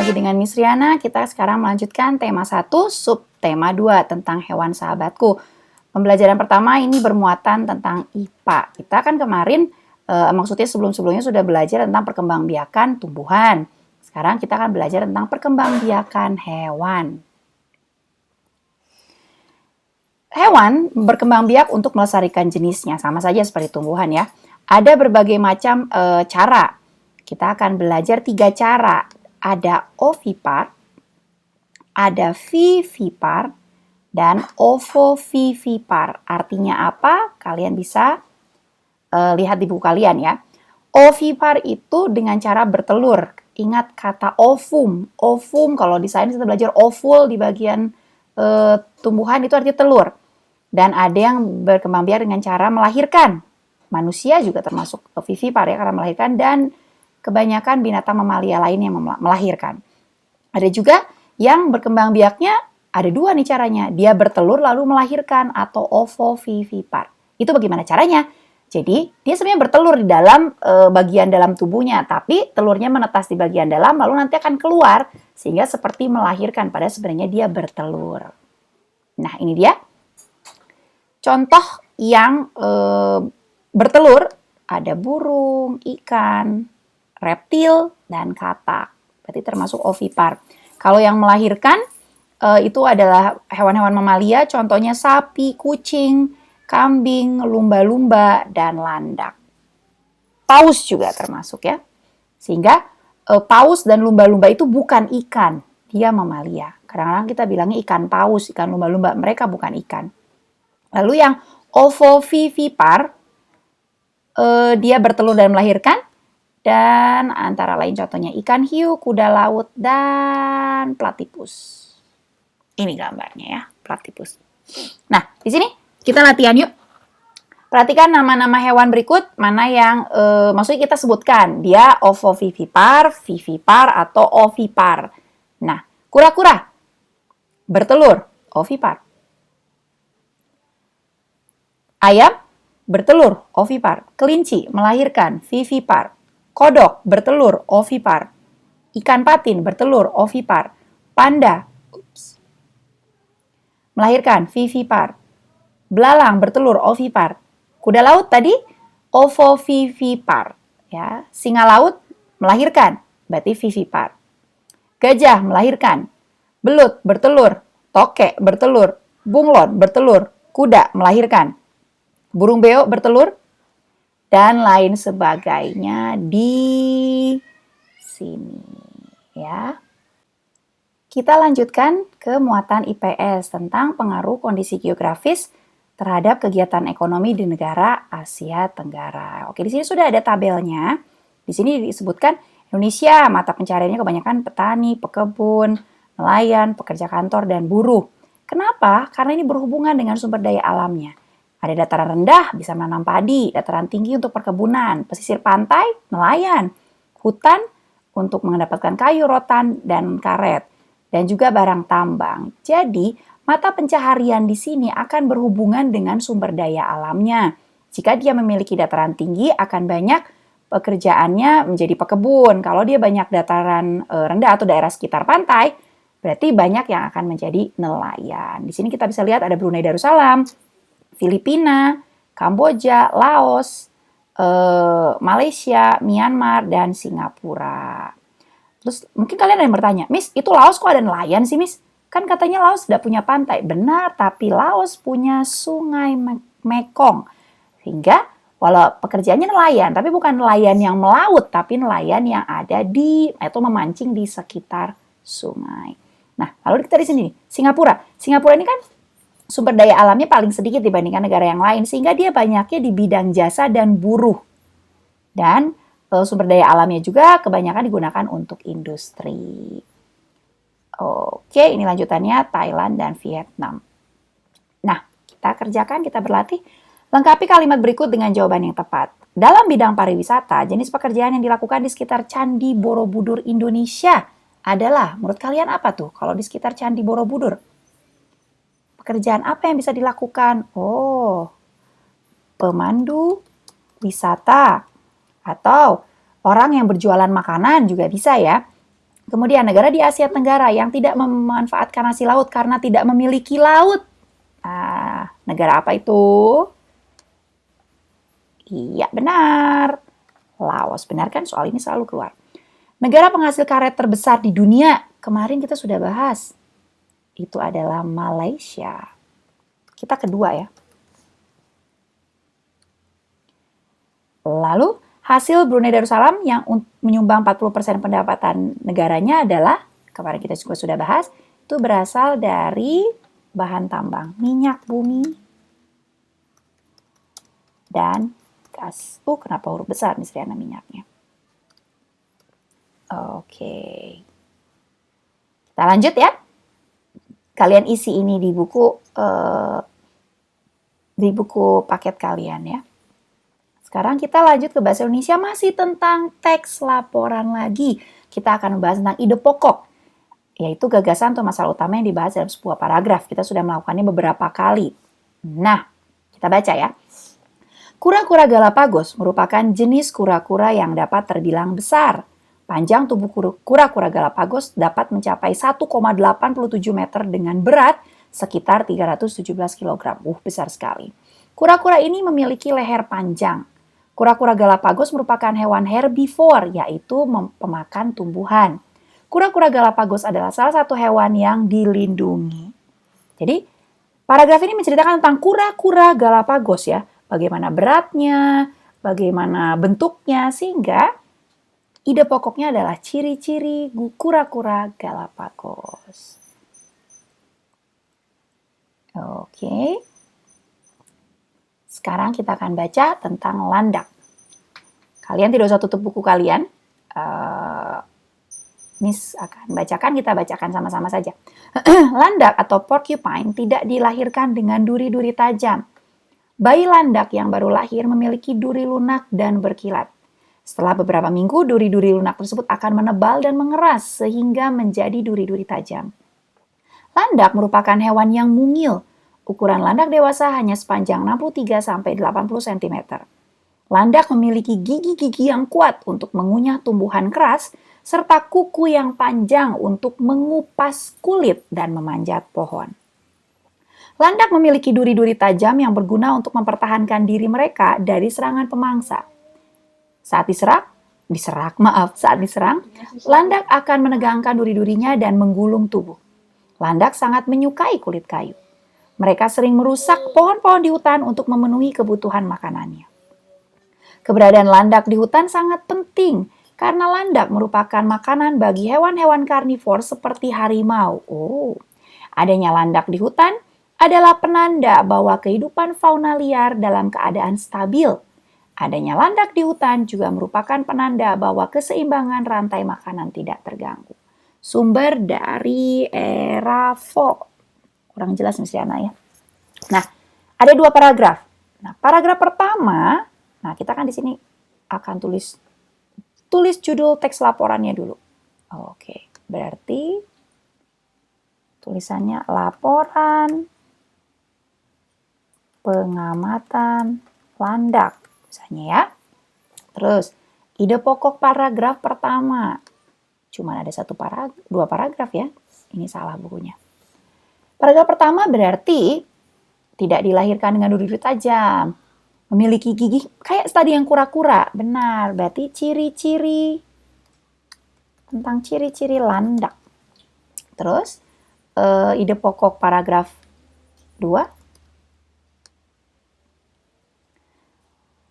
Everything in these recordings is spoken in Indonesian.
lagi dengan Miss Riana. Kita sekarang melanjutkan tema 1, subtema 2 tentang hewan sahabatku. Pembelajaran pertama ini bermuatan tentang IPA. Kita kan kemarin, maksudnya sebelum-sebelumnya sudah belajar tentang perkembangbiakan tumbuhan. Sekarang kita akan belajar tentang perkembangbiakan hewan. Hewan berkembang biak untuk melestarikan jenisnya, sama saja seperti tumbuhan ya. Ada berbagai macam cara. Kita akan belajar 3 cara. Ada ovipar, ada vivipar, dan ovovivipar. Artinya apa? Kalian bisa lihat di buku kalian ya. Ovipar itu dengan cara bertelur. Ingat kata ovum. Ovum, kalau di sains kita belajar ovul di bagian tumbuhan itu artinya telur. Dan ada yang berkembang biak dengan cara melahirkan. Manusia juga termasuk vivipar ya, karena melahirkan, dan kebanyakan binatang mamalia lain yang melahirkan. Ada juga yang berkembang biaknya ada 2 nih caranya. Dia bertelur lalu melahirkan atau ovovivipar. Itu bagaimana caranya? Jadi dia sebenarnya bertelur di dalam bagian dalam tubuhnya, tapi telurnya menetas di bagian dalam lalu nanti akan keluar sehingga seperti melahirkan, padahal sebenarnya dia bertelur. Nah, ini dia contoh yang bertelur. Ada burung, ikan, reptil, dan katak. Berarti termasuk ovipar. Kalau yang melahirkan itu adalah hewan-hewan mamalia, contohnya sapi, kucing, kambing, lumba-lumba, dan landak. Paus juga termasuk ya. Sehingga paus dan lumba-lumba itu bukan ikan, dia mamalia. Kadang-kadang kita bilangnya ikan paus, ikan lumba-lumba, mereka bukan ikan. Lalu yang ovovivipar, dia bertelur dan melahirkan, dan antara lain contohnya ikan hiu, kuda laut, dan platipus. Ini gambarnya ya, platipus. Nah, di sini kita latihan yuk. Perhatikan nama-nama hewan berikut, mana yang maksudnya kita sebutkan. Dia ovovivipar, vivipar, atau ovipar. Nah, kura-kura bertelur, ovipar. Ayam bertelur, ovipar. Kelinci melahirkan, vivipar. Kodok bertelur, ovipar. Ikan patin bertelur, ovipar. Panda melahirkan, vivipar. Belalang bertelur, ovipar. Kuda laut tadi ovovivipar, ya. Singa laut melahirkan, berarti vivipar. Gajah melahirkan. Belut bertelur, tokek bertelur, bunglon bertelur, kuda melahirkan. Burung beo bertelur, dan lain sebagainya di sini ya. Kita lanjutkan ke muatan IPS tentang pengaruh kondisi geografis terhadap kegiatan ekonomi di negara Asia Tenggara. Oke, di sini sudah ada tabelnya. Di sini disebutkan Indonesia, mata pencariannya kebanyakan petani, pekebun, nelayan, pekerja kantor, dan buruh. Kenapa? Karena ini berhubungan dengan sumber daya alamnya. Ada dataran rendah, bisa menanam padi, dataran tinggi untuk perkebunan, pesisir pantai, nelayan, hutan untuk mendapatkan kayu, rotan, dan karet, dan juga barang tambang. Jadi, mata pencaharian di sini akan berhubungan dengan sumber daya alamnya. Jika dia memiliki dataran tinggi, akan banyak pekerjaannya menjadi pekebun. Kalau dia banyak dataran rendah atau daerah sekitar pantai, berarti banyak yang akan menjadi nelayan. Di sini kita bisa lihat ada Brunei Darussalam, Filipina, Kamboja, Laos, Malaysia, Myanmar, dan Singapura. Terus mungkin kalian ada yang bertanya, Miss, itu Laos kok ada nelayan sih, Miss? Kan katanya Laos tidak punya pantai. Benar, tapi Laos punya sungai Mekong. Sehingga walau pekerjaannya nelayan, tapi bukan nelayan yang melaut, tapi nelayan yang ada di atau memancing di sekitar sungai. Nah, lalu kita di sini, Singapura. Singapura ini kan sumber daya alamnya paling sedikit dibandingkan negara yang lain, sehingga dia banyaknya di bidang jasa dan buruh. Dan sumber daya alamnya juga kebanyakan digunakan untuk industri. Oke, ini lanjutannya Thailand dan Vietnam. Nah, kita kerjakan, kita berlatih. Lengkapi kalimat berikut dengan jawaban yang tepat. Dalam bidang pariwisata, jenis pekerjaan yang dilakukan di sekitar Candi Borobudur Indonesia adalah, menurut kalian apa tuh kalau di sekitar Candi Borobudur? Pekerjaan apa yang bisa dilakukan? Oh, pemandu wisata atau orang yang berjualan makanan juga bisa ya. Kemudian negara di Asia Tenggara yang tidak memanfaatkan hasil laut karena tidak memiliki laut. Nah, negara apa itu? Iya, benar. Laos. Benar kan? Soal ini selalu keluar. Negara penghasil karet terbesar di dunia. Kemarin kita sudah bahas. Itu adalah Malaysia. Kita kedua ya. Lalu hasil Brunei Darussalam yang menyumbang 40% pendapatan negaranya adalah, kemarin kita juga sudah bahas, itu berasal dari bahan tambang, minyak bumi, dan gas. Kenapa huruf besar nih Sriana minyaknya? Oke. Kita lanjut ya. Kalian isi ini di buku paket kalian ya. Sekarang kita lanjut ke bahasa Indonesia, masih tentang teks laporan lagi. Kita akan membahas tentang ide pokok, yaitu gagasan atau masalah utama yang dibahas dalam sebuah paragraf. Kita sudah melakukannya beberapa kali. Nah, kita baca ya. Kura-kura Galapagos merupakan jenis kura-kura yang dapat terbilang besar. Panjang tubuh kura-kura Galapagos dapat mencapai 1,87 meter dengan berat sekitar 317 kg. Besar sekali. Kura-kura ini memiliki leher panjang. Kura-kura Galapagos merupakan hewan herbivore, yaitu pemakan tumbuhan. Kura-kura Galapagos adalah salah satu hewan yang dilindungi. Jadi, paragraf ini menceritakan tentang kura-kura Galapagos ya. Bagaimana beratnya, bagaimana bentuknya, sehingga ide pokoknya adalah ciri-ciri kura-kura Galapagos. Oke. Sekarang kita akan baca tentang landak. Kalian tidak usah tutup buku kalian. Miss akan bacakan, kita bacakan sama-sama saja. Landak atau porcupine tidak dilahirkan dengan duri-duri tajam. Bayi landak yang baru lahir memiliki duri lunak dan berkilat. Setelah beberapa minggu, duri-duri lunak tersebut akan menebal dan mengeras sehingga menjadi duri-duri tajam. Landak merupakan hewan yang mungil. Ukuran landak dewasa hanya sepanjang 63-80 cm. Landak memiliki gigi-gigi yang kuat untuk mengunyah tumbuhan keras, serta kuku yang panjang untuk mengupas kulit dan memanjat pohon. Landak memiliki duri-duri tajam yang berguna untuk mempertahankan diri mereka dari serangan pemangsa. Saat diserang, landak akan menegangkan duri-durinya dan menggulung tubuh. Landak sangat menyukai kulit kayu. Mereka sering merusak pohon-pohon di hutan untuk memenuhi kebutuhan makanannya. Keberadaan landak di hutan sangat penting karena landak merupakan makanan bagi hewan-hewan karnivor seperti harimau. Adanya landak di hutan adalah penanda bahwa kehidupan fauna liar dalam keadaan stabil. Adanya landak di hutan juga merupakan penanda bahwa keseimbangan rantai makanan tidak terganggu. Sumber dari Eravo. Kurang jelas Miss Yana ya. Nah, ada 2 paragraf. Nah, paragraf pertama, kita kan di sini akan tulis judul teks laporannya dulu. Oke, berarti tulisannya laporan pengamatan landak, misalnya ya. Terus, ide pokok paragraf pertama. Cuma ada 2 paragraf ya. Ini salah bukunya. Paragraf pertama berarti tidak dilahirkan dengan duri-duri tajam. Memiliki gigi kayak tadi yang kura-kura. Benar, berarti ciri-ciri tentang ciri-ciri landak. Terus, ide pokok paragraf 2.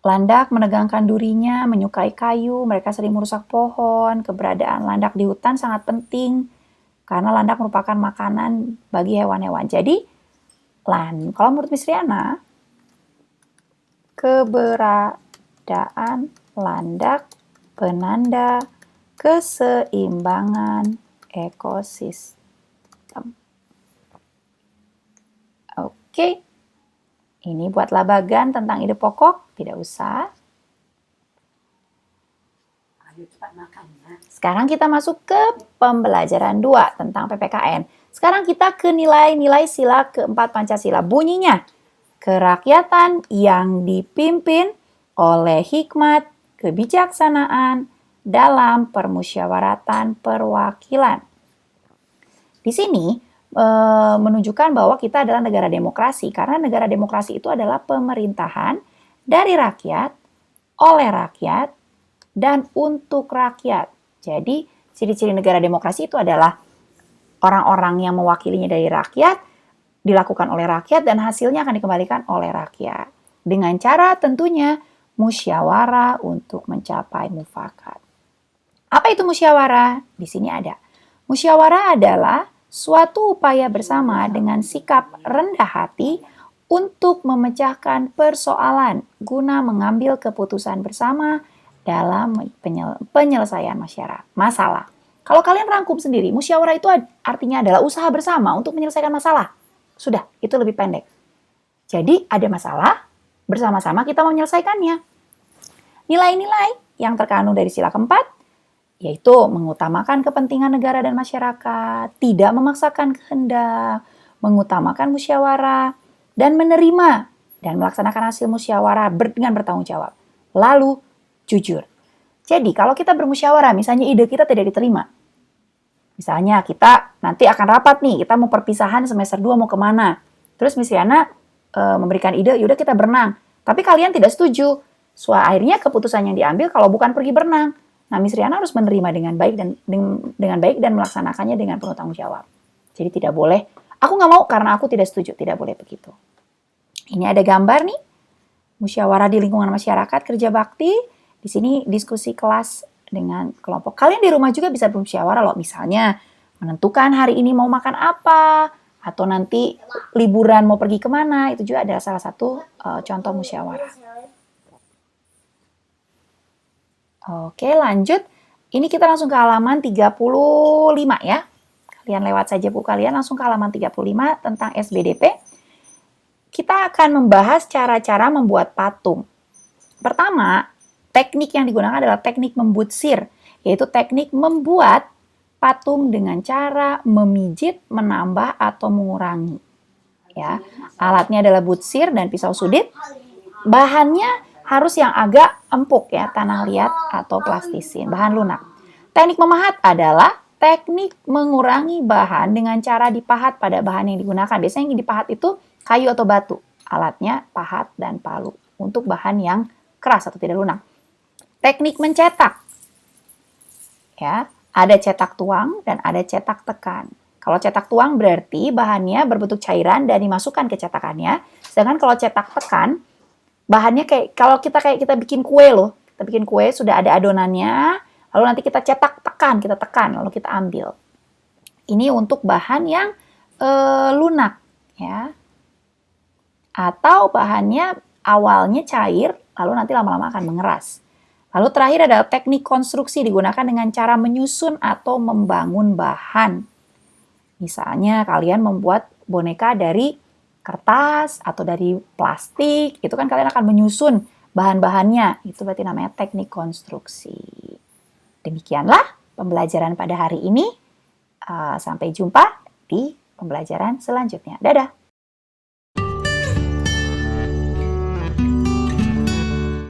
Landak menegangkan durinya, menyukai kayu, mereka sering merusak pohon. Keberadaan landak di hutan sangat penting karena landak merupakan makanan bagi hewan-hewan. Jadi, kalau menurut Miss Riana, keberadaan landak penanda keseimbangan ekosistem. Oke. Ini buat labagan tentang ide pokok, tidak usah. Sekarang kita masuk ke pembelajaran 2 tentang PPKN. Sekarang kita ke nilai-nilai sila keempat Pancasila. Bunyinya, kerakyatan yang dipimpin oleh hikmat, kebijaksanaan, dalam permusyawaratan perwakilan. Di sini menunjukkan bahwa kita adalah negara demokrasi, karena negara demokrasi itu adalah pemerintahan dari rakyat, oleh rakyat, dan untuk rakyat. Jadi, ciri-ciri negara demokrasi itu adalah orang-orang yang mewakilinya dari rakyat, dilakukan oleh rakyat, dan hasilnya akan dikembalikan oleh rakyat. Dengan cara tentunya musyawarah untuk mencapai mufakat. Apa itu musyawarah? Di sini ada. Musyawarah adalah suatu upaya bersama dengan sikap rendah hati untuk memecahkan persoalan guna mengambil keputusan bersama dalam penyelesaian masalah. Kalau kalian rangkum sendiri, musyawarah itu artinya adalah usaha bersama untuk menyelesaikan masalah. Sudah, itu lebih pendek. Jadi ada masalah, bersama-sama kita mau menyelesaikannya. Nilai-nilai yang terkandung dari sila keempat, yaitu mengutamakan kepentingan negara dan masyarakat, tidak memaksakan kehendak, mengutamakan musyawarah, dan menerima dan melaksanakan hasil musyawarah dengan bertanggung jawab. Lalu, jujur. Jadi, kalau kita bermusyawarah, misalnya ide kita tidak diterima. Misalnya, kita nanti akan rapat nih, kita mau perpisahan semester 2 mau kemana. Terus Miss Riana memberikan ide, yaudah kita berenang. Tapi kalian tidak setuju. Akhirnya keputusan yang diambil kalau bukan pergi berenang. Nah, Miss Riana harus menerima dengan baik dan melaksanakannya dengan penuh tanggung jawab. Jadi tidak boleh, aku nggak mau karena aku tidak setuju. Tidak boleh begitu. Ini ada gambar nih, musyawarah di lingkungan masyarakat, kerja bakti. Di sini diskusi kelas dengan kelompok. Kalian di rumah juga bisa bermusyawarah loh. Misalnya menentukan hari ini mau makan apa, atau nanti liburan mau pergi kemana. Itu juga adalah salah satu contoh musyawarah. Oke, lanjut. Ini kita langsung ke halaman 35 ya. Kalian lewat saja buku kalian langsung ke halaman 35 tentang SBDP. Kita akan membahas cara-cara membuat patung. Pertama, teknik yang digunakan adalah teknik membutsir, yaitu teknik membuat patung dengan cara memijit, menambah, atau mengurangi. Ya, alatnya adalah butsir dan pisau sudit. Bahannya harus yang agak empuk ya, tanah liat atau plastisin, bahan lunak. Teknik memahat adalah teknik mengurangi bahan dengan cara dipahat pada bahan yang digunakan. Biasanya yang dipahat itu kayu atau batu. Alatnya pahat dan palu untuk bahan yang keras atau tidak lunak. Teknik mencetak. Ya, ada cetak tuang dan ada cetak tekan. Kalau cetak tuang berarti bahannya berbentuk cairan dan dimasukkan ke cetakannya. Sedangkan kalau cetak tekan, bahannya kalau kita bikin kue loh. Kita bikin kue, sudah ada adonannya, lalu nanti kita cetak, kita tekan, lalu kita ambil. Ini untuk bahan yang lunak, ya. Atau bahannya awalnya cair, lalu nanti lama-lama akan mengeras. Lalu terakhir adalah teknik konstruksi, digunakan dengan cara menyusun atau membangun bahan. Misalnya kalian membuat boneka dari kertas atau dari plastik, itu kan kalian akan menyusun bahan-bahannya. Itu berarti namanya teknik konstruksi. Demikianlah pembelajaran pada hari ini. Sampai jumpa di pembelajaran selanjutnya. Dadah!